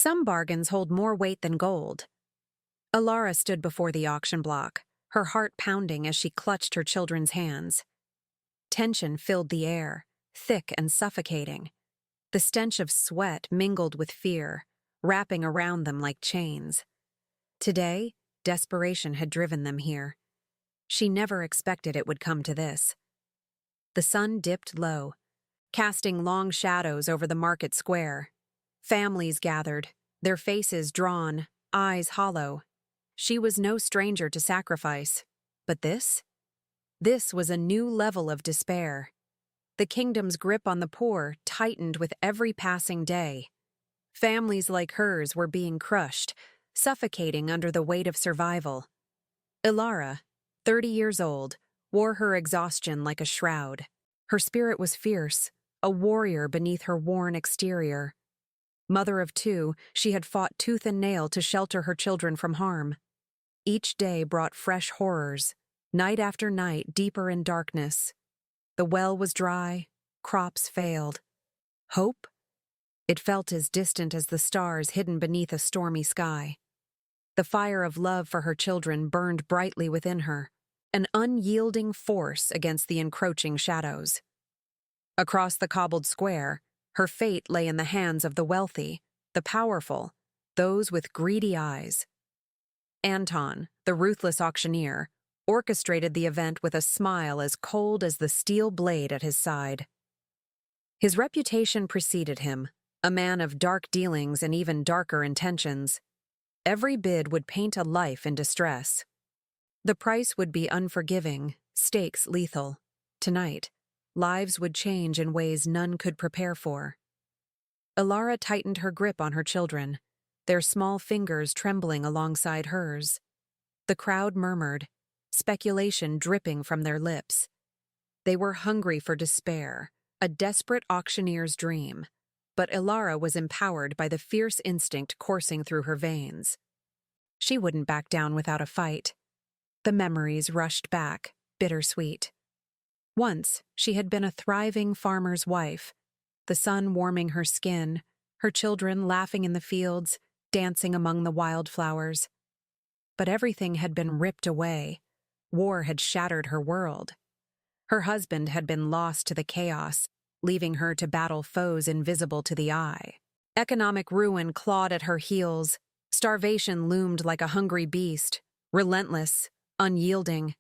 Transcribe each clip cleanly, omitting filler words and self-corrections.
Some bargains hold more weight than gold. Alara stood before the auction block, her heart pounding as she clutched her children's hands. Tension filled the air, thick and suffocating. The stench of sweat mingled with fear, wrapping around them like chains. Today, desperation had driven them here. She never expected it would come to this. The sun dipped low, casting long shadows over the market square. Families gathered, their faces drawn, eyes hollow. She was no stranger to sacrifice. But this? This was a new level of despair. The kingdom's grip on the poor tightened with every passing day. Families like hers were being crushed, suffocating under the weight of survival. Alara, 30 years old, wore her exhaustion like a shroud. Her spirit was fierce, a warrior beneath her worn exterior. Mother of two, she had fought tooth and nail to shelter her children from harm. Each day brought fresh horrors, night after night deeper in darkness. The well was dry, crops failed. Hope? It felt as distant as the stars hidden beneath a stormy sky. The fire of love for her children burned brightly within her, an unyielding force against the encroaching shadows. Across the cobbled square, her fate lay in the hands of the wealthy, the powerful, those with greedy eyes. Anton, the ruthless auctioneer, orchestrated the event with a smile as cold as the steel blade at his side. His reputation preceded him, a man of dark dealings and even darker intentions. Every bid would paint a life in distress. The price would be unforgiving, stakes lethal. Tonight, lives would change in ways none could prepare for. Alara tightened her grip on her children, their small fingers trembling alongside hers. The crowd murmured, speculation dripping from their lips. They were hungry for despair, a desperate auctioneer's dream, but Alara was empowered by the fierce instinct coursing through her veins. She wouldn't back down without a fight. The memories rushed back, bittersweet. Once, she had been a thriving farmer's wife, the sun warming her skin, her children laughing in the fields, dancing among the wildflowers. But everything had been ripped away. War had shattered her world. Her husband had been lost to the chaos, leaving her to battle foes invisible to the eye. Economic ruin clawed at her heels. Starvation loomed like a hungry beast, relentless, unyielding.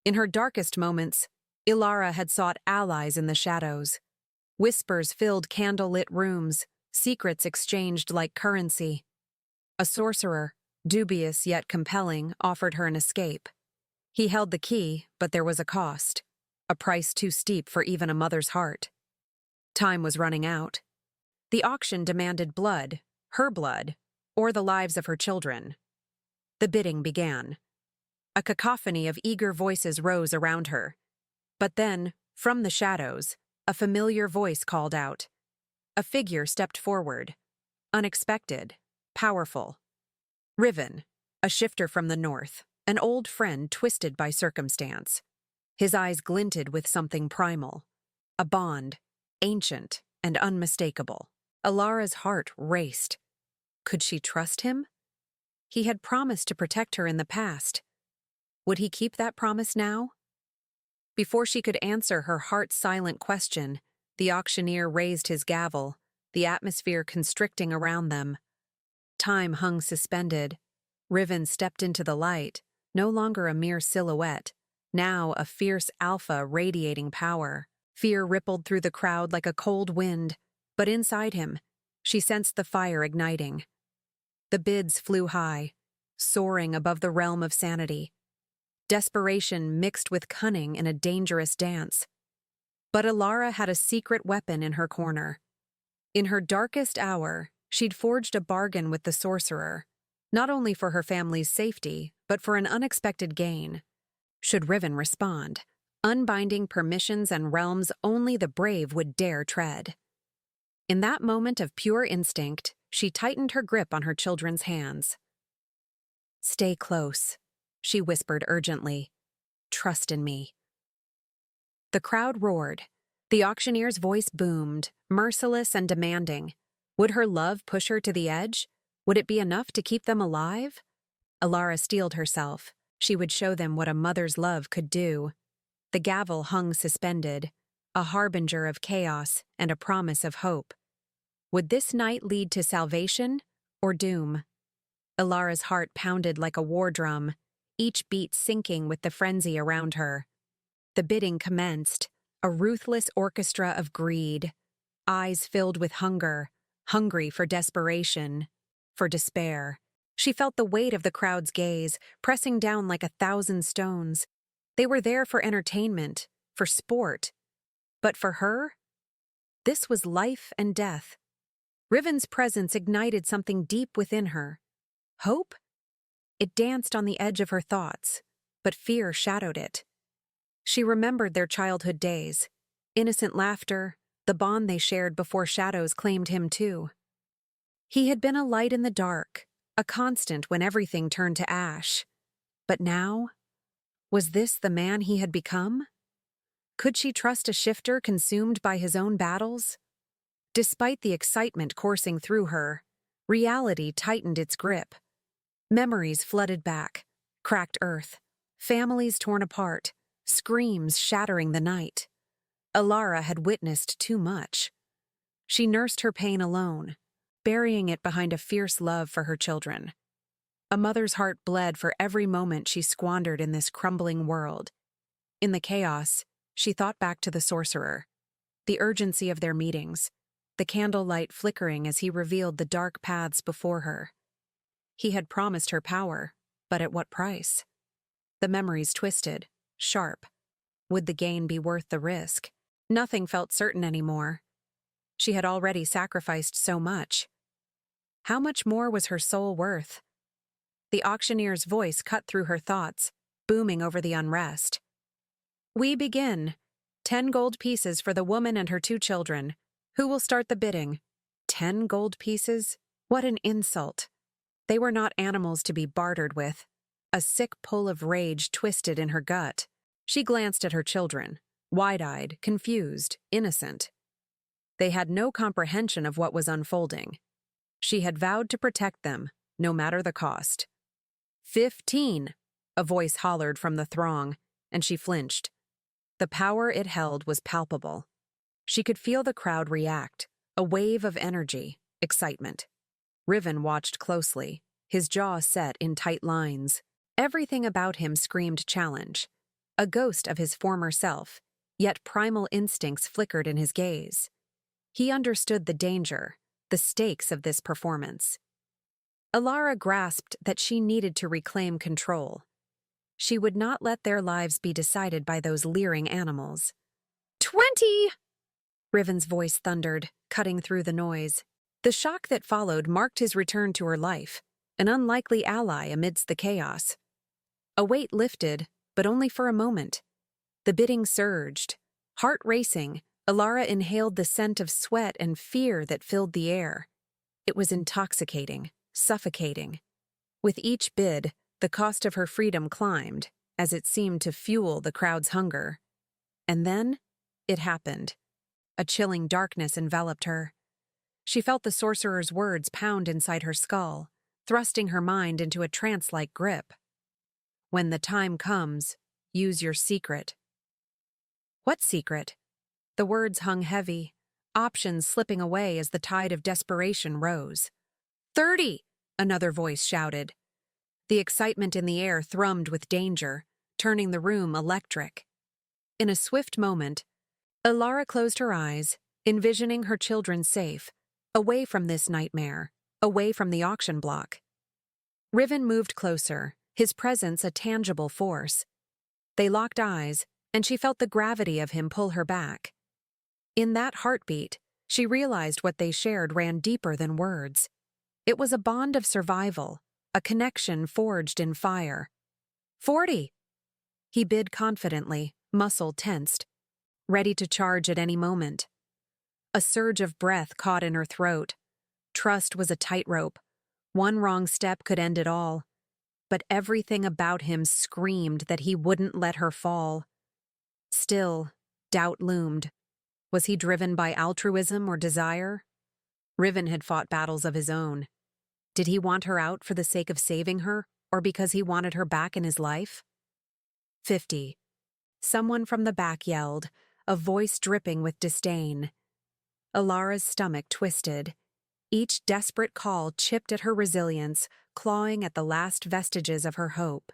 In her darkest moments, Alara had sought allies in the shadows. Whispers filled candle-lit rooms, secrets exchanged like currency. A sorcerer, dubious yet compelling, offered her an escape. He held the key, but there was a cost, a price too steep for even a mother's heart. Time was running out. The auction demanded blood, her blood, or the lives of her children. The bidding began. A cacophony of eager voices rose around her. But then, from the shadows, a familiar voice called out. A figure stepped forward. Unexpected, powerful. Riven, a shifter from the north, an old friend twisted by circumstance. His eyes glinted with something primal. A bond, ancient and unmistakable. Alara's heart raced. Could she trust him? He had promised to protect her in the past. Would he keep that promise now? Before she could answer her heart-silent question, the auctioneer raised his gavel, the atmosphere constricting around them. Time hung suspended. Riven stepped into the light, no longer a mere silhouette, now a fierce alpha radiating power. Fear rippled through the crowd like a cold wind, but inside him, she sensed the fire igniting. The bids flew high, soaring above the realm of sanity. Desperation mixed with cunning in a dangerous dance. But Alara had a secret weapon in her corner. In her darkest hour, she'd forged a bargain with the sorcerer, not only for her family's safety, but for an unexpected gain. Should Riven respond, unbinding permissions and realms only the brave would dare tread. In that moment of pure instinct, she tightened her grip on her children's hands. "Stay close," she whispered urgently. "Trust in me." The crowd roared. The auctioneer's voice boomed, merciless and demanding. Would her love push her to the edge? Would it be enough to keep them alive? Alara steeled herself. She would show them what a mother's love could do. The gavel hung suspended, a harbinger of chaos and a promise of hope. Would this night lead to salvation or doom? Alara's heart pounded like a war drum, each beat sinking with the frenzy around her. The bidding commenced, a ruthless orchestra of greed, eyes filled with hunger, hungry for desperation, for despair. She felt the weight of the crowd's gaze, pressing down like 1,000 stones. They were there for entertainment, for sport. But for her, this was life and death. Riven's presence ignited something deep within her. Hope? It danced on the edge of her thoughts, but fear shadowed it. She remembered their childhood days, innocent laughter, the bond they shared before shadows claimed him too. He had been a light in the dark, a constant when everything turned to ash. But now, was this the man he had become? Could she trust a shifter consumed by his own battles? Despite the excitement coursing through her, reality tightened its grip. Memories flooded back, cracked earth, families torn apart, screams shattering the night. Alara had witnessed too much. She nursed her pain alone, burying it behind a fierce love for her children. A mother's heart bled for every moment she squandered in this crumbling world. In the chaos, she thought back to the sorcerer, the urgency of their meetings, the candlelight flickering as he revealed the dark paths before her. He had promised her power, but at what price? The memories twisted, sharp. Would the gain be worth the risk? Nothing felt certain anymore. She had already sacrificed so much. How much more was her soul worth? The auctioneer's voice cut through her thoughts, booming over the unrest. "We begin. 10 gold pieces for the woman and her 2 children. Who will start the bidding?" 10 gold pieces? What an insult. They were not animals to be bartered with. A sick pull of rage twisted in her gut. She glanced at her children, wide-eyed, confused, innocent. They had no comprehension of what was unfolding. She had vowed to protect them, no matter the cost. 15, a voice hollered from the throng, and she flinched. The power it held was palpable. She could feel the crowd react, a wave of energy, excitement. Riven watched closely, his jaw set in tight lines. Everything about him screamed challenge. A ghost of his former self, yet primal instincts flickered in his gaze. He understood the danger, the stakes of this performance. Alara grasped that she needed to reclaim control. She would not let their lives be decided by those leering animals. 20! Riven's voice thundered, cutting through the noise. The shock that followed marked his return to her life, an unlikely ally amidst the chaos. A weight lifted, but only for a moment. The bidding surged. Heart racing, Alara inhaled the scent of sweat and fear that filled the air. It was intoxicating, suffocating. With each bid, the cost of her freedom climbed, as it seemed to fuel the crowd's hunger. And then, it happened. A chilling darkness enveloped her. She felt the sorcerer's words pound inside her skull, thrusting her mind into a trance-like grip. "When the time comes, use your secret." What secret? The words hung heavy, options slipping away as the tide of desperation rose. 30! Another voice shouted. The excitement in the air thrummed with danger, turning the room electric. In a swift moment, Alara closed her eyes, envisioning her children safe, away from this nightmare, away from the auction block. Riven moved closer, his presence a tangible force. They locked eyes, and she felt the gravity of him pull her back. In that heartbeat, she realized what they shared ran deeper than words. It was a bond of survival, a connection forged in fire. 40! He bid confidently, muscle tensed, ready to charge at any moment. A surge of breath caught in her throat. Trust was a tightrope. One wrong step could end it all. But everything about him screamed that he wouldn't let her fall. Still, doubt loomed. Was he driven by altruism or desire? Riven had fought battles of his own. Did he want her out for the sake of saving her, or because he wanted her back in his life? 50. Someone from the back yelled, a voice dripping with disdain. Alara's stomach twisted. Each desperate call chipped at her resilience, clawing at the last vestiges of her hope.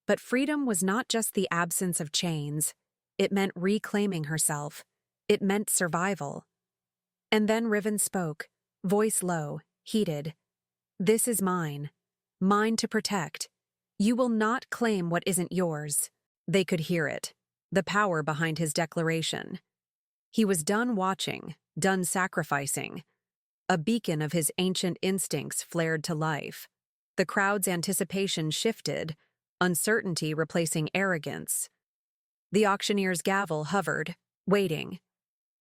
But freedom was not just the absence of chains. It meant reclaiming herself. It meant survival. And then Riven spoke, voice low, heated. "This is mine. Mine to protect. You will not claim what isn't yours." They could hear it, the power behind his declaration. He was done watching, done sacrificing. A beacon of his ancient instincts flared to life. The crowd's anticipation shifted, uncertainty replacing arrogance. The auctioneer's gavel hovered, waiting.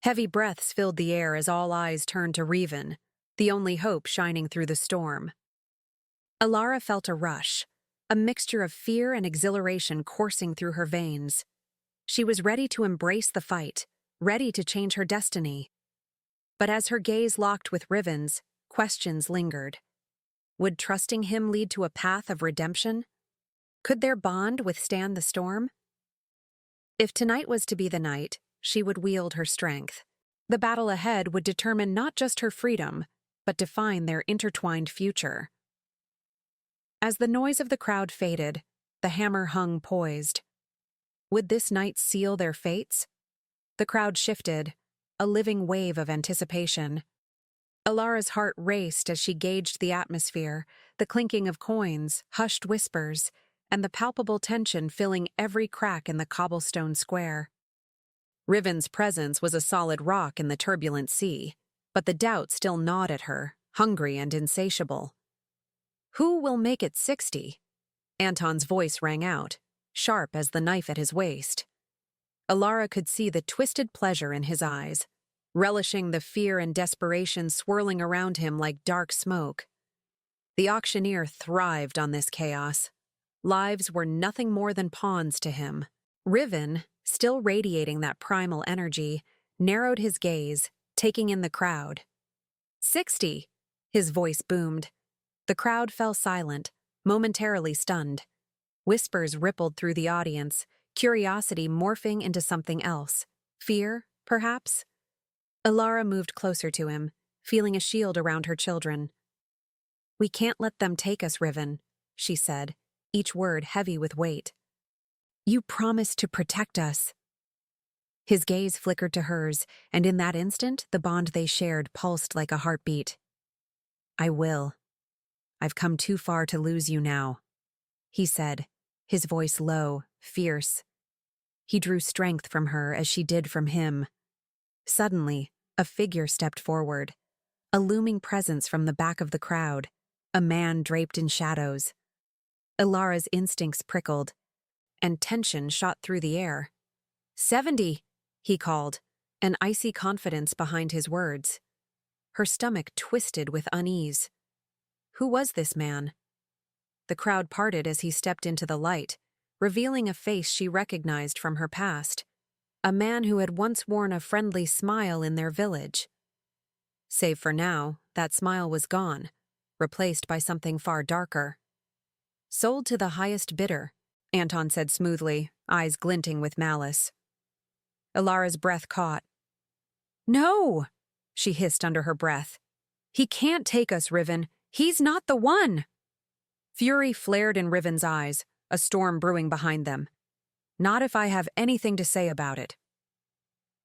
Heavy breaths filled the air as all eyes turned to Riven, the only hope shining through the storm. Alara felt a rush, a mixture of fear and exhilaration coursing through her veins. She was ready to embrace the fight, ready to change her destiny. But as her gaze locked with Riven's, questions lingered. Would trusting him lead to a path of redemption? Could their bond withstand the storm? If tonight was to be the night, she would wield her strength. The battle ahead would determine not just her freedom, but define their intertwined future. As the noise of the crowd faded, the hammer hung poised. Would this night seal their fates? The crowd shifted, a living wave of anticipation. Alara's heart raced as she gauged the atmosphere, the clinking of coins, hushed whispers, and the palpable tension filling every crack in the cobblestone square. Riven's presence was a solid rock in the turbulent sea, but the doubt still gnawed at her, hungry and insatiable. "Who will make it 60? Anton's voice rang out, sharp as the knife at his waist. Alara could see the twisted pleasure in his eyes, relishing the fear and desperation swirling around him like dark smoke. The auctioneer thrived on this chaos. Lives were nothing more than pawns to him. Riven, still radiating that primal energy, narrowed his gaze, taking in the crowd. 60! His voice boomed. The crowd fell silent, momentarily stunned. Whispers rippled through the audience, curiosity morphing into something else. Fear, perhaps? Alara moved closer to him, feeling a shield around her children. "We can't let them take us, Riven," she said, each word heavy with weight. "You promised to protect us." His gaze flickered to hers, and in that instant, the bond they shared pulsed like a heartbeat. "I will. I've come too far to lose you now," he said, his voice low, fierce. He drew strength from her as she did from him. Suddenly, a figure stepped forward, a looming presence from the back of the crowd, a man draped in shadows. Alara's instincts prickled, and tension shot through the air. 70, he called, an icy confidence behind his words. Her stomach twisted with unease. Who was this man? The crowd parted as he stepped into the light, revealing a face she recognized from her past, a man who had once worn a friendly smile in their village. Save for now, that smile was gone, replaced by something far darker. "Sold to the highest bidder," Anton said smoothly, eyes glinting with malice. Alara's breath caught. "No!" she hissed under her breath. "He can't take us, Riven. He's not the one!" Fury flared in Riven's eyes, a storm brewing behind them. "Not if I have anything to say about it."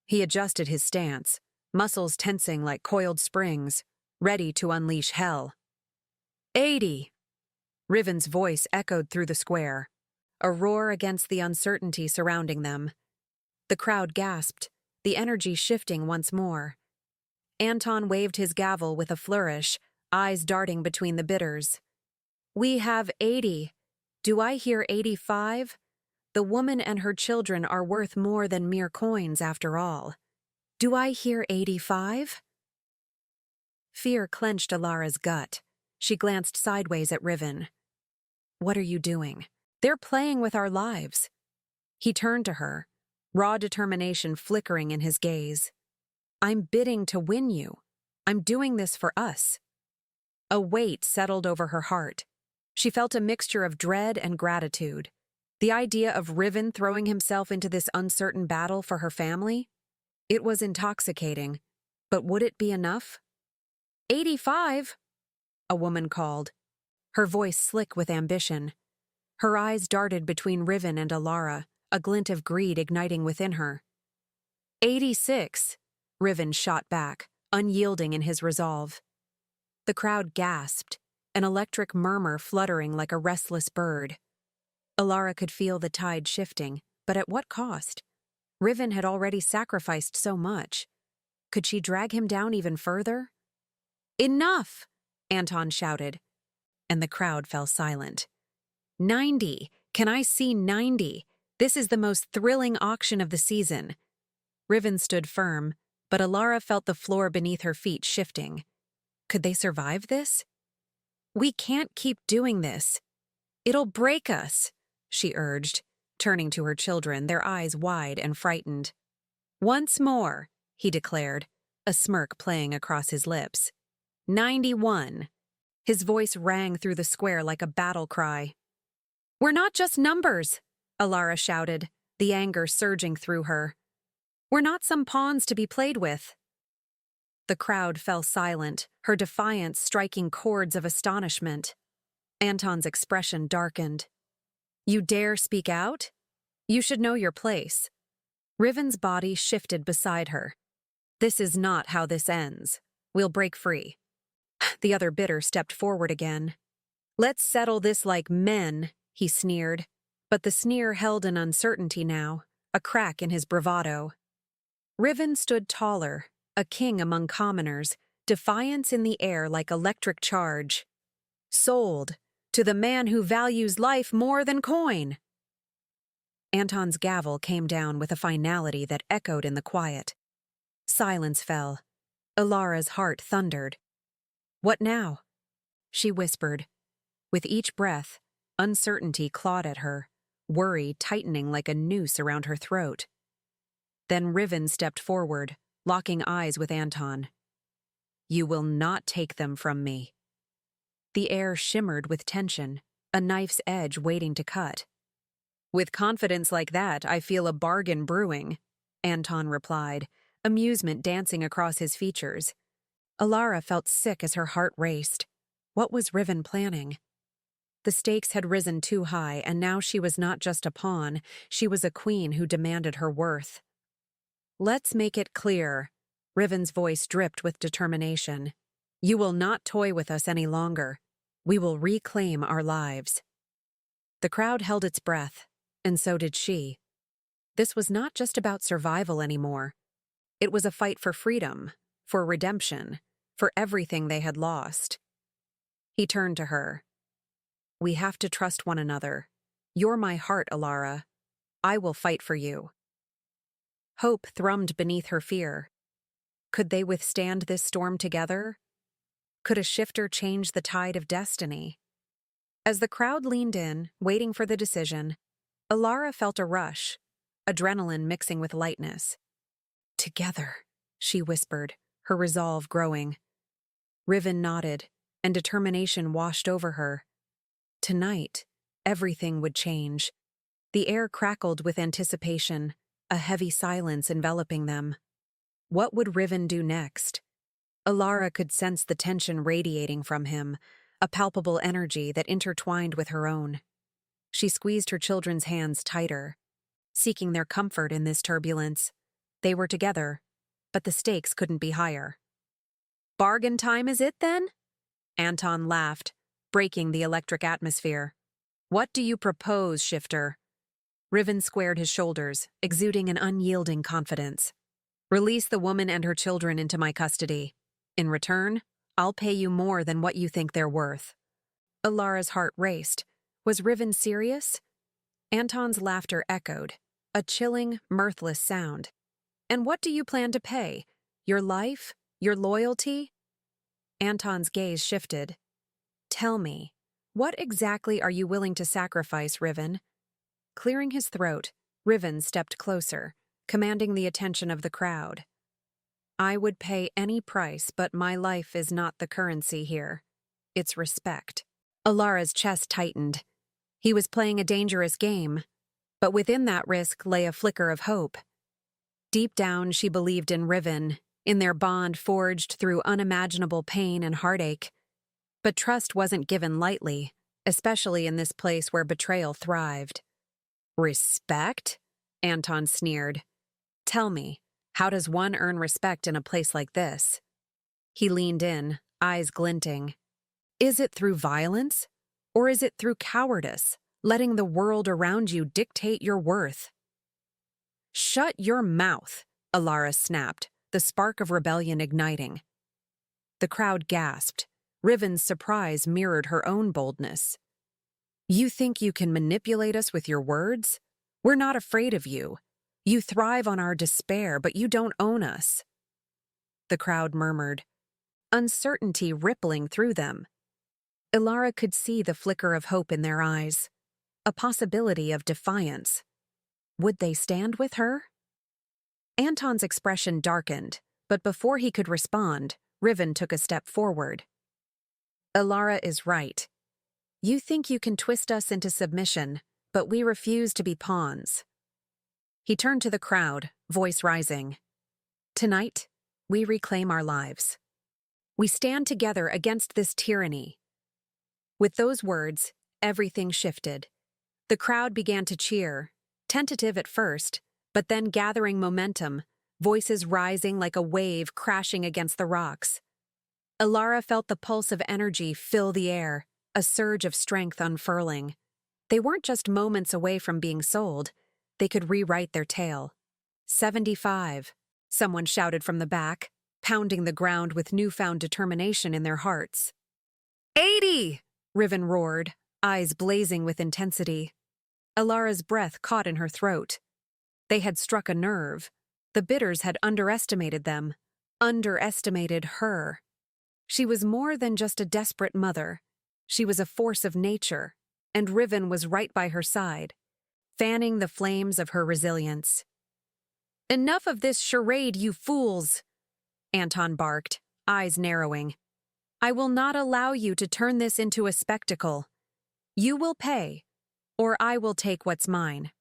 He adjusted his stance, muscles tensing like coiled springs, ready to unleash hell. 80! Riven's voice echoed through the square, a roar against the uncertainty surrounding them. The crowd gasped, the energy shifting once more. Anton waved his gavel with a flourish, eyes darting between the bidders. "We have 80. Do I hear 85? The woman and her children are worth more than mere coins after all. Do I hear 85? Fear clenched Alara's gut. She glanced sideways at Riven. "What are you doing? They're playing with our lives." He turned to her, raw determination flickering in his gaze. "I'm bidding to win you. I'm doing this for us. A weight settled over her heart. She felt a mixture of dread and gratitude. The idea of Riven throwing himself into this uncertain battle for her family? It was intoxicating, but would it be enough? 85, a woman called, her voice slick with ambition. Her eyes darted between Riven and Alara, a glint of greed igniting within her. 86, Riven shot back, unyielding in his resolve. The crowd gasped, an electric murmur fluttering like a restless bird. Alara could feel the tide shifting, but at what cost? Riven had already sacrificed so much. Could she drag him down even further? Enough! Anton shouted, and the crowd fell silent. 90! Can I see 90? This is the most thrilling auction of the season. Riven stood firm, but Alara felt the floor beneath her feet shifting. Could they survive this? We can't keep doing this. It'll break us, she urged, turning to her children, their eyes wide and frightened. Once more, he declared, a smirk playing across his lips. 91. His voice rang through the square like a battle cry. We're not just numbers, Alara shouted, the anger surging through her. We're not some pawns to be played with. The crowd fell silent, her defiance striking chords of astonishment. Anton's expression darkened. You dare speak out? You should know your place. Riven's body shifted beside her. This is not how this ends. We'll break free. The other bidder stepped forward again. Let's settle this like men, he sneered. But the sneer held an uncertainty now, a crack in his bravado. Riven stood taller, a king among commoners, defiance in the air like electric charge. Sold, to the man who values life more than coin. Anton's gavel came down with a finality that echoed in the quiet. Silence fell. Alara's heart thundered. What now? She whispered. With each breath, uncertainty clawed at her, worry tightening like a noose around her throat. Then Riven stepped forward, locking eyes with Anton. You will not take them from me. The air shimmered with tension, a knife's edge waiting to cut. With confidence like that, I feel a bargain brewing, Anton replied, amusement dancing across his features. Alara felt sick as her heart raced. What was Riven planning? The stakes had risen too high, and now she was not just a pawn, she was a queen who demanded her worth. Let's make it clear. Riven's voice dripped with determination. You will not toy with us any longer. We will reclaim our lives. The crowd held its breath, and so did she. This was not just about survival anymore. It was a fight for freedom, for redemption, for everything they had lost. He turned to her. We have to trust one another. You're my heart, Alara. I will fight for you. Hope thrummed beneath her fear. Could they withstand this storm together? Could a shifter change the tide of destiny? As the crowd leaned in, waiting for the decision, Alara felt a rush, adrenaline mixing with lightness. Together, she whispered, her resolve growing. Riven nodded, and determination washed over her. Tonight, everything would change. The air crackled with anticipation, a heavy silence enveloping them. What would Riven do next? Alara could sense the tension radiating from him, a palpable energy that intertwined with her own. She squeezed her children's hands tighter, seeking their comfort in this turbulence. They were together, but the stakes couldn't be higher. Bargain time is it, then? Anton laughed, breaking the electric atmosphere. What do you propose, shifter? Riven squared his shoulders, exuding an unyielding confidence. Release the woman and her children into my custody. In return, I'll pay you more than what you think they're worth. Alara's heart raced. Was Riven serious? Anton's laughter echoed, a chilling, mirthless sound. And what do you plan to pay? Your life? Your loyalty? Anton's gaze shifted. Tell me, what exactly are you willing to sacrifice, Riven? Clearing his throat, Riven stepped closer, commanding the attention of the crowd. I would pay any price, but my life is not the currency here. It's respect. Alara's chest tightened. He was playing a dangerous game, but within that risk lay a flicker of hope. Deep down, she believed in Riven, in their bond forged through unimaginable pain and heartache. But trust wasn't given lightly, especially in this place where betrayal thrived. Respect? Anton sneered. Tell me, how does one earn respect in a place like this? He leaned in, eyes glinting. Is it through violence? Or is it through cowardice, letting the world around you dictate your worth? Shut your mouth, Alara snapped, the spark of rebellion igniting. The crowd gasped. Riven's surprise mirrored her own boldness. You think you can manipulate us with your words? We're not afraid of you. You thrive on our despair, but you don't own us. The crowd murmured, uncertainty rippling through them. Alara could see the flicker of hope in their eyes, a possibility of defiance. Would they stand with her? Anton's expression darkened, but before he could respond, Riven took a step forward. Alara is right. You think you can twist us into submission, but we refuse to be pawns. He turned to the crowd, voice rising. Tonight, we reclaim our lives. We stand together against this tyranny. With those words, everything shifted. The crowd began to cheer, tentative at first, but then gathering momentum, voices rising like a wave crashing against the rocks. Alara felt the pulse of energy fill the air, a surge of strength unfurling. They weren't just moments away from being sold. They could rewrite their tale. 75, someone shouted from the back, pounding the ground with newfound determination in their hearts. 80, Riven roared, eyes blazing with intensity. Alara's breath caught in her throat. They had struck a nerve. The bidders had underestimated them, underestimated her. She was more than just a desperate mother. She was a force of nature, and Riven was right by her side, fanning the flames of her resilience. Enough of this charade, you fools! Anton barked, eyes narrowing. I will not allow you to turn this into a spectacle. You will pay, or I will take what's mine.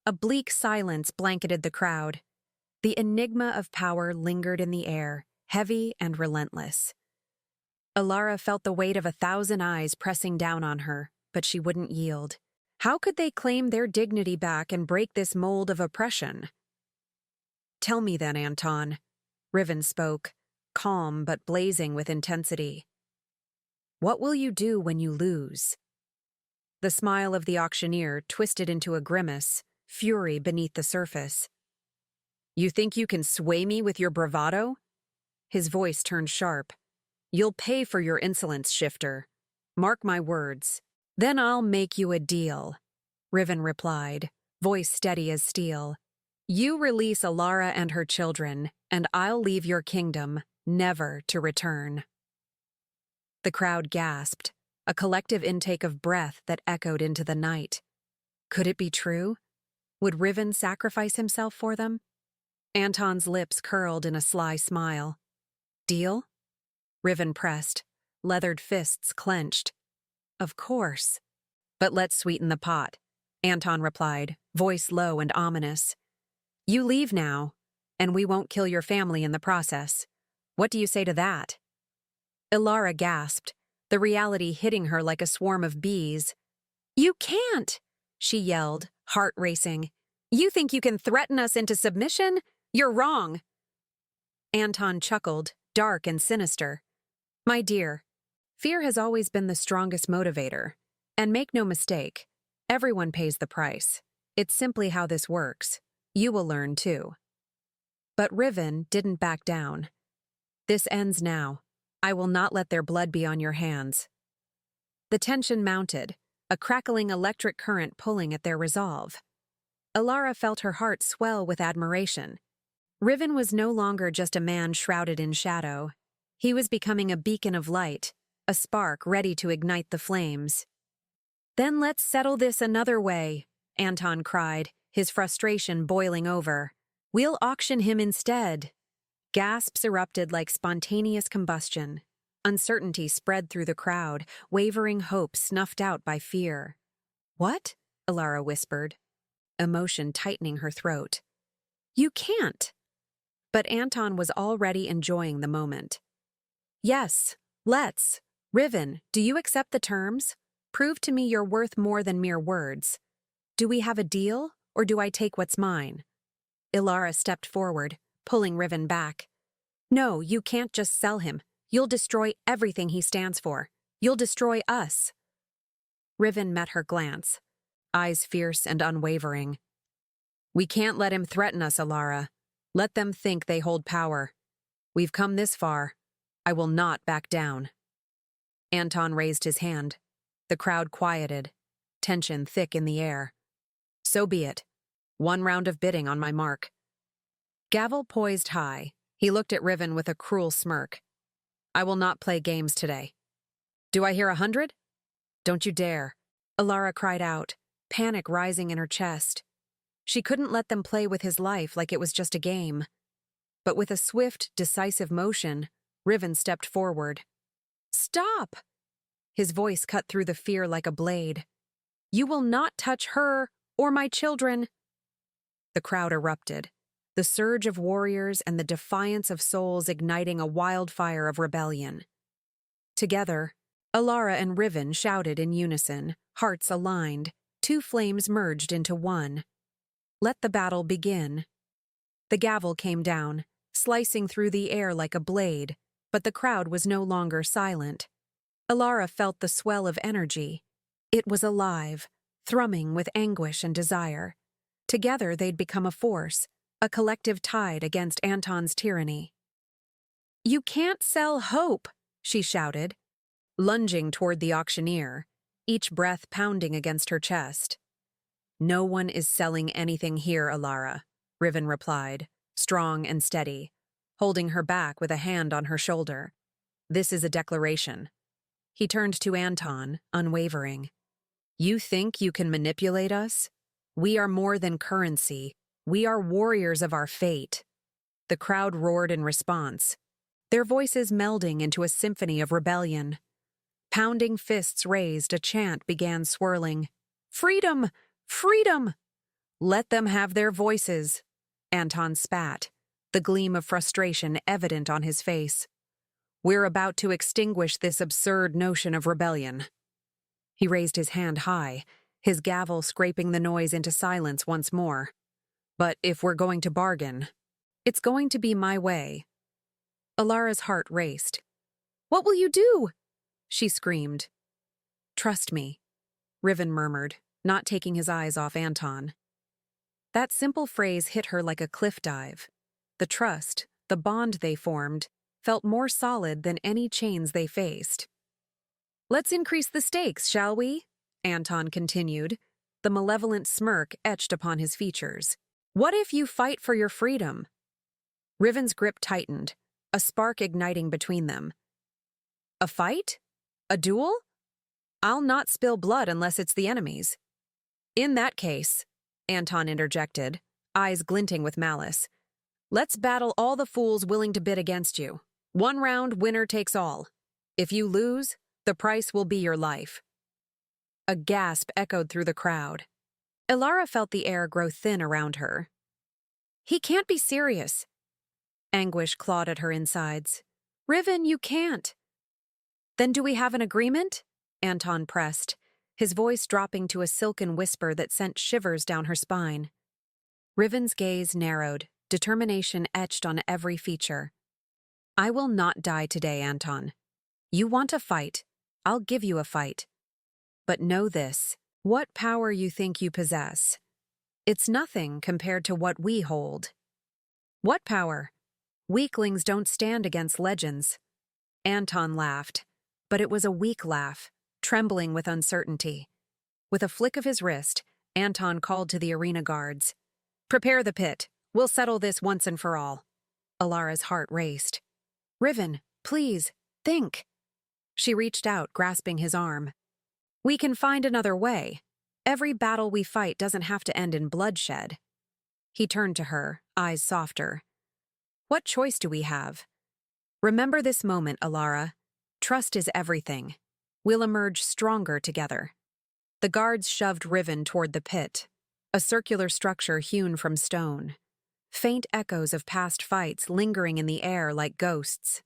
A bleak silence blanketed the crowd. The enigma of power lingered in the air, heavy and relentless. Alara felt the weight of 1,000 eyes pressing down on her, but she wouldn't yield. How could they claim their dignity back and break this mold of oppression? Tell me then, Anton, Riven spoke, calm but blazing with intensity. What will you do when you lose? The smile of the auctioneer twisted into a grimace, fury beneath the surface. You think you can sway me with your bravado? His voice turned sharp. You'll pay for your insolence, shifter. Mark my words. Then I'll make you a deal, Riven replied, voice steady as steel. You release Alara and her children, and I'll leave your kingdom, never to return. The crowd gasped, a collective intake of breath that echoed into the night. Could it be true? Would Riven sacrifice himself for them? Anton's lips curled in a sly smile. Deal? Riven pressed, leathered fists clenched. Of course. But let's sweeten the pot, Anton replied, voice low and ominous. You leave now, and we won't kill your family in the process. What do you say to that? Alara gasped, the reality hitting her like a swarm of bees. You can't, she yelled, heart racing. You think you can threaten us into submission? You're wrong. Anton chuckled, dark and sinister. My dear, fear has always been the strongest motivator. And make no mistake, everyone pays the price. It's simply how this works. You will learn too. But Riven didn't back down. This ends now. I will not let their blood be on your hands. The tension mounted, a crackling electric current pulling at their resolve. Alara felt her heart swell with admiration. Riven was no longer just a man shrouded in shadow. He was becoming a beacon of light, a spark ready to ignite the flames. Then let's settle this another way, Anton cried, his frustration boiling over. We'll auction him instead. Gasps erupted like spontaneous combustion. Uncertainty spread through the crowd, wavering hope snuffed out by fear. "What?" Alara whispered, emotion tightening her throat. "You can't." But Anton was already enjoying the moment. "Yes, let's. Riven, do you accept the terms? Prove to me you're worth more than mere words. Do we have a deal, or do I take what's mine?" Ilara stepped forward, pulling Riven back. "No, you can't just sell him. You'll destroy everything he stands for. You'll destroy us." Riven met her glance, eyes fierce and unwavering. "We can't let him threaten us, Alara. Let them think they hold power. We've come this far. I will not back down." Anton raised his hand. The crowd quieted, tension thick in the air. "So be it. One round of bidding on my mark." Gavel poised high. He looked at Riven with a cruel smirk. "I will not play games today. Do I hear 100? Don't you dare." Alara cried out, panic rising in her chest. She couldn't let them play with his life like it was just a game. But with a swift, decisive motion, Riven stepped forward. "Stop!" His voice cut through the fear like a blade. "You will not touch her or my children." The crowd erupted, the surge of warriors and the defiance of souls igniting a wildfire of rebellion. Together, Alara and Riven shouted in unison, hearts aligned, two flames merged into one. Let the battle begin. The gavel came down, slicing through the air like a blade, but the crowd was no longer silent. Alara felt the swell of energy. It was alive, thrumming with anguish and desire. Together they'd become a force, a collective tide against Anton's tyranny. "You can't sell hope," she shouted, lunging toward the auctioneer, each breath pounding against her chest. "No one is selling anything here, Alara," Riven replied, strong and steady, holding her back with a hand on her shoulder. "This is a declaration." He turned to Anton, unwavering. "You think you can manipulate us? We are more than currency. We are warriors of our fate." The crowd roared in response, their voices melding into a symphony of rebellion. Pounding fists raised, a chant began swirling. "Freedom! Freedom!" "Let them have their voices," Anton spat, the gleam of frustration evident on his face. "We're about to extinguish this absurd notion of rebellion." He raised his hand high, his gavel scraping the noise into silence once more. "But if we're going to bargain, it's going to be my way." Alara's heart raced. "What will you do?" she screamed. "Trust me," Riven murmured, not taking his eyes off Anton. That simple phrase hit her like a cliff dive. The trust, the bond they formed, felt more solid than any chains they faced. "Let's increase the stakes, shall we?" Anton continued, the malevolent smirk etched upon his features. "What if you fight for your freedom?" Riven's grip tightened, a spark igniting between them. "A fight? A duel? I'll not spill blood unless it's the enemy's." "In that case," Anton interjected, eyes glinting with malice, "let's battle all the fools willing to bid against you. One round, winner takes all. If you lose, the price will be your life." A gasp echoed through the crowd. Ilara felt the air grow thin around her. "He can't be serious." Anguish clawed at her insides. "Riven, you can't." "Then do we have an agreement?" Anton pressed, his voice dropping to a silken whisper that sent shivers down her spine. Riven's gaze narrowed, determination etched on every feature. "I will not die today, Anton. You want a fight. I'll give you a fight. But know this, what power you think you possess, it's nothing compared to what we hold." "What power?" "Weaklings don't stand against legends." Anton laughed, but it was a weak laugh, trembling with uncertainty. With a flick of his wrist, Anton called to the arena guards. "Prepare the pit. We'll settle this once and for all." Alara's heart raced. "Riven, please, think." She reached out, grasping his arm. "We can find another way. Every battle we fight doesn't have to end in bloodshed." He turned to her, eyes softer. What choice do we have? Remember this moment, Alara. Trust is everything. We'll emerge stronger together. The guards shoved Riven toward the pit, a circular structure hewn from stone. Faint echoes of past fights lingering in the air like ghosts.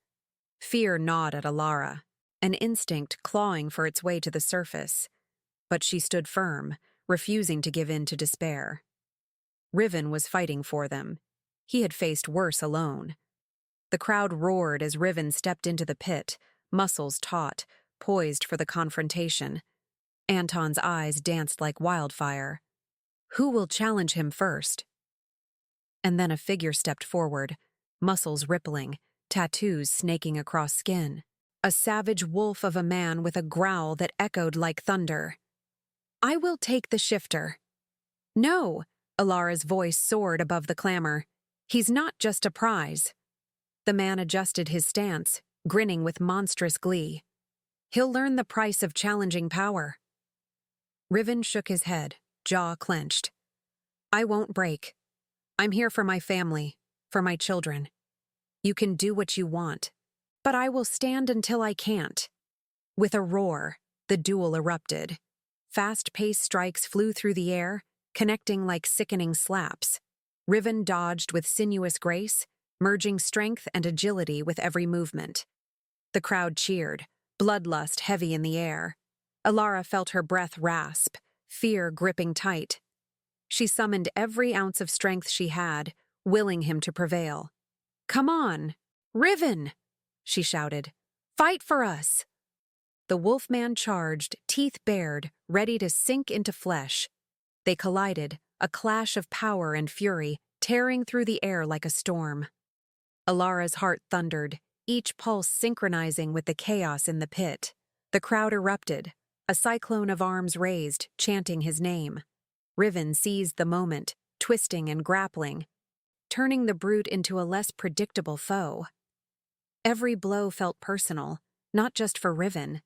Fear gnawed at Alara, an instinct clawing for its way to the surface. But she stood firm, refusing to give in to despair. Riven was fighting for them. He had faced worse alone. The crowd roared as Riven stepped into the pit, muscles taut, poised for the confrontation. Anton's eyes danced like wildfire. Who will challenge him first? And then a figure stepped forward, muscles rippling, tattoos snaking across skin. A savage wolf of a man with a growl that echoed like thunder. I will take the shifter. No, Alara's voice soared above the clamor. He's not just a prize. The man adjusted his stance, grinning with monstrous glee. He'll learn the price of challenging power. Riven shook his head, jaw clenched. I won't break. I'm here for my family, for my children. You can do what you want, but I will stand until I can't. With a roar, the duel erupted. Fast-paced strikes flew through the air, connecting like sickening slaps. Riven dodged with sinuous grace, merging strength and agility with every movement. The crowd cheered, bloodlust heavy in the air. Alara felt her breath rasp, fear gripping tight. She summoned every ounce of strength she had, willing him to prevail. Come on, Riven, she shouted. Fight for us. The wolfman charged, teeth bared, ready to sink into flesh. They collided, a clash of power and fury, tearing through the air like a storm. Alara's heart thundered, each pulse synchronizing with the chaos in the pit. The crowd erupted, a cyclone of arms raised, chanting his name. Riven seized the moment, twisting and grappling, turning the brute into a less predictable foe. Every blow felt personal, not just for Riven,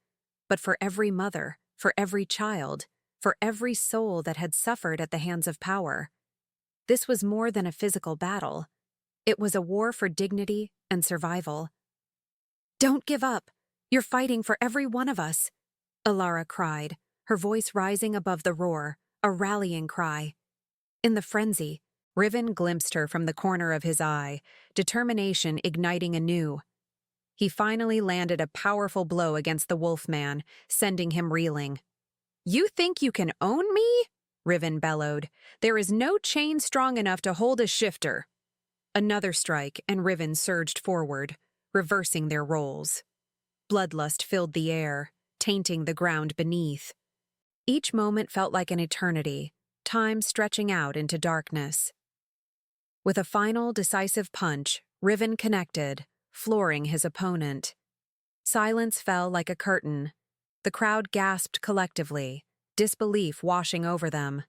but for every mother, for every child, for every soul that had suffered at the hands of power. This was more than a physical battle. It was a war for dignity and survival. Don't give up. You're fighting for every one of us, Alara cried, her voice rising above the roar, a rallying cry. In the frenzy, Riven glimpsed her from the corner of his eye, determination igniting anew. He finally landed a powerful blow against the wolfman, sending him reeling. You think you can own me? Riven bellowed. There is no chain strong enough to hold a shifter. Another strike, and Riven surged forward, reversing their roles. Bloodlust filled the air, tainting the ground beneath. Each moment felt like an eternity, time stretching out into darkness. With a final, decisive punch, Riven connected, flooring his opponent. Silence fell like a curtain. The crowd gasped collectively, disbelief washing over them.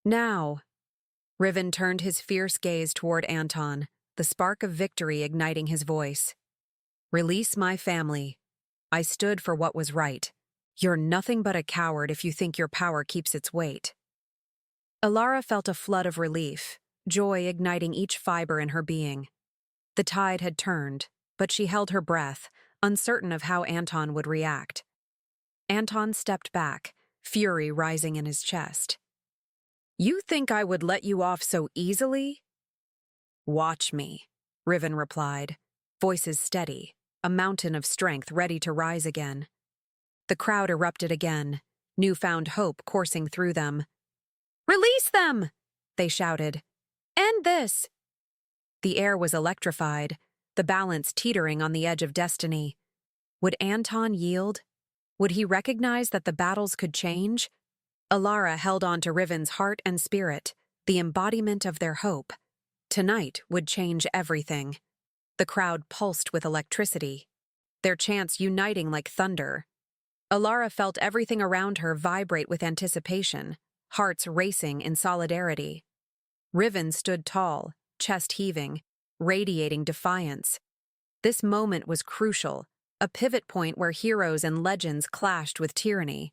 Now! Riven turned his fierce gaze toward Anton, the spark of victory igniting his voice. Release my family. I stood for what was right. You're nothing but a coward if you think your power keeps its weight. Alara felt a flood of relief, joy igniting each fiber in her being. The tide had turned, but she held her breath, uncertain of how Anton would react. Anton stepped back, fury rising in his chest. You think I would let you off so easily? Watch me, Riven replied, voices steady, a mountain of strength ready to rise again. The crowd erupted again, newfound hope coursing through them. Release them! They shouted. End this! The air was electrified, the balance teetering on the edge of destiny. Would Anton yield? Would he recognize that the battles could change? Alara held on to Riven's heart and spirit, the embodiment of their hope. Tonight would change everything. The crowd pulsed with electricity, their chants uniting like thunder. Alara felt everything around her vibrate with anticipation, hearts racing in solidarity. Riven stood tall, chest heaving, radiating defiance. This moment was crucial, a pivot point where heroes and legends clashed with tyranny.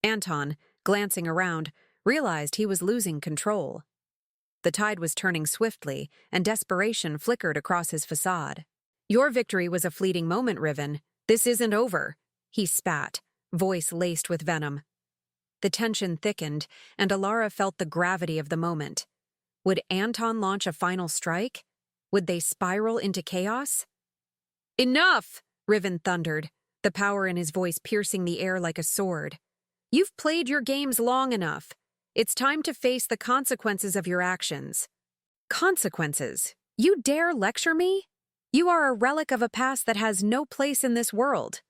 Anton, glancing around, realized he was losing control. The tide was turning swiftly, and desperation flickered across his facade. "Your victory was a fleeting moment, Riven. This isn't over," he spat, voice laced with venom. The tension thickened, and Alara felt the gravity of the moment. Would Anton launch a final strike? Would they spiral into chaos? "Enough!" Riven thundered, the power in his voice piercing the air like a sword. "You've played your games long enough. It's time to face the consequences of your actions." "Consequences? You dare lecture me? You are a relic of a past that has no place in this world,"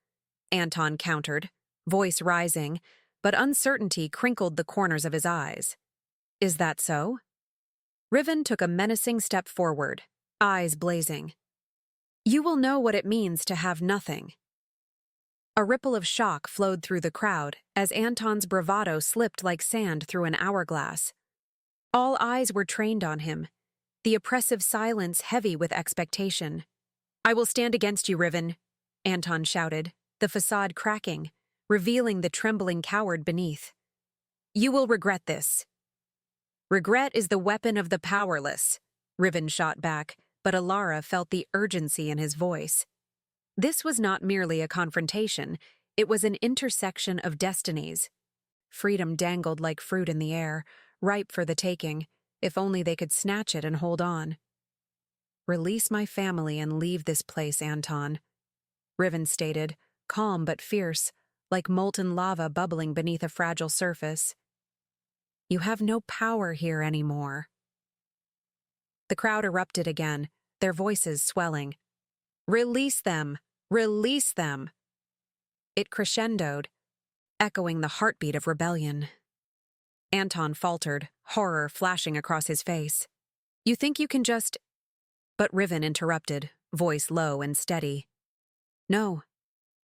Anton countered, voice rising, but uncertainty crinkled the corners of his eyes. "Is that so?" Riven took a menacing step forward, eyes blazing. "You will know what it means to have nothing." A ripple of shock flowed through the crowd as Anton's bravado slipped like sand through an hourglass. All eyes were trained on him, the oppressive silence heavy with expectation. "I will stand against you, Riven," Anton shouted, the facade cracking, revealing the trembling coward beneath. "You will regret this." "Regret is the weapon of the powerless," Riven shot back, but Alara felt the urgency in his voice. This was not merely a confrontation, it was an intersection of destinies. Freedom dangled like fruit in the air, ripe for the taking, if only they could snatch it and hold on. "Release my family and leave this place, Anton," Riven stated, calm but fierce, like molten lava bubbling beneath a fragile surface. "You have no power here anymore." The crowd erupted again, their voices swelling. "Release them! Release them!" It crescendoed, echoing the heartbeat of rebellion. Anton faltered, horror flashing across his face. "You think you can just—" But Riven interrupted, voice low and steady. "No,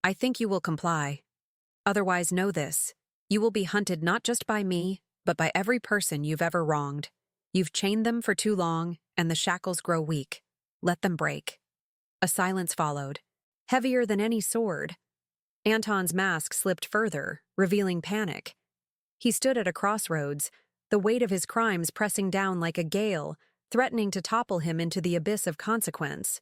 I think you will comply. Otherwise, know this. You will be hunted not just by me, but by every person you've ever wronged. You've chained them for too long, and the shackles grow weak. Let them break." A silence followed, heavier than any sword. Anton's mask slipped further, revealing panic. He stood at a crossroads, the weight of his crimes pressing down like a gale, threatening to topple him into the abyss of consequence.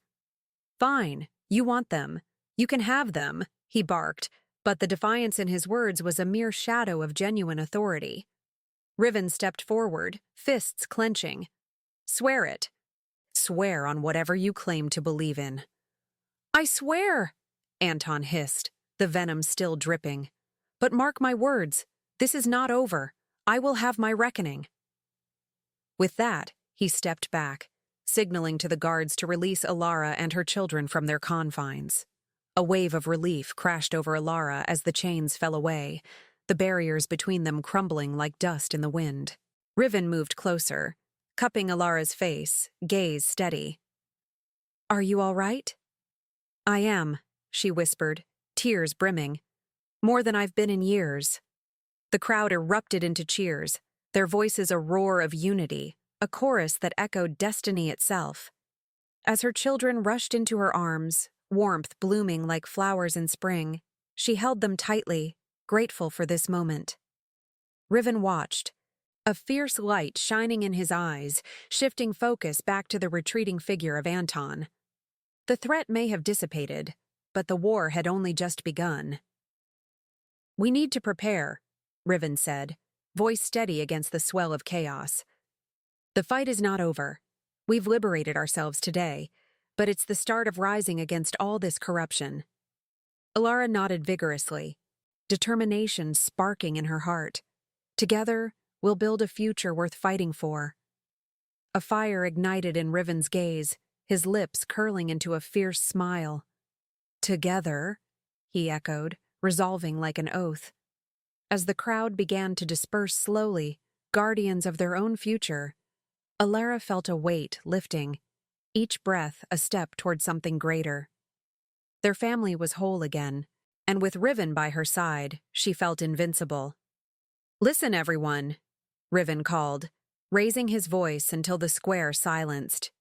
"Fine, you want them. You can have them," he barked, but the defiance in his words was a mere shadow of genuine authority. Riven stepped forward, fists clenching. "Swear it. Swear on whatever you claim to believe in." "I swear," Anton hissed, the venom still dripping. "But mark my words, this is not over. I will have my reckoning." With that, he stepped back, signaling to the guards to release Alara and her children from their confines. A wave of relief crashed over Alara as the chains fell away, the barriers between them crumbling like dust in the wind. Riven moved closer, cupping Alara's face, gaze steady. "Are you all right?" "I am," she whispered, tears brimming. "More than I've been in years." The crowd erupted into cheers, their voices a roar of unity, a chorus that echoed destiny itself. As her children rushed into her arms, warmth blooming like flowers in spring, she held them tightly, grateful for this moment. Riven watched, a fierce light shining in his eyes, shifting focus back to the retreating figure of Anton. The threat may have dissipated, but the war had only just begun. "We need to prepare," Riven said, voice steady against the swell of chaos. "The fight is not over. We've liberated ourselves today, but it's the start of rising against all this corruption." Alara nodded vigorously, determination sparking in her heart. "Together, we'll build a future worth fighting for." A fire ignited in Riven's gaze, his lips curling into a fierce smile. "Together," he echoed, resolving like an oath. As the crowd began to disperse slowly, guardians of their own future, Alara felt a weight lifting, each breath a step toward something greater. Their family was whole again, and with Riven by her side, she felt invincible. "Listen, everyone," Riven called, raising his voice until the square silenced.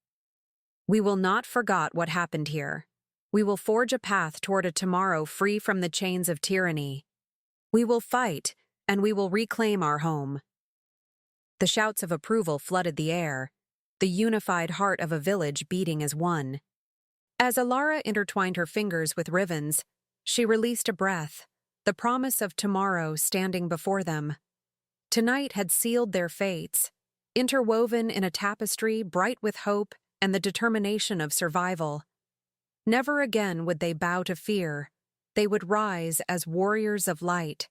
"We will not forget what happened here. We will forge a path toward a tomorrow free from the chains of tyranny. We will fight, and we will reclaim our home." The shouts of approval flooded the air, the unified heart of a village beating as one. As Alara intertwined her fingers with ribbons, she released a breath, the promise of tomorrow standing before them. Tonight had sealed their fates, interwoven in a tapestry bright with hope and the determination of survival. Never again would they bow to fear. They would rise as warriors of light,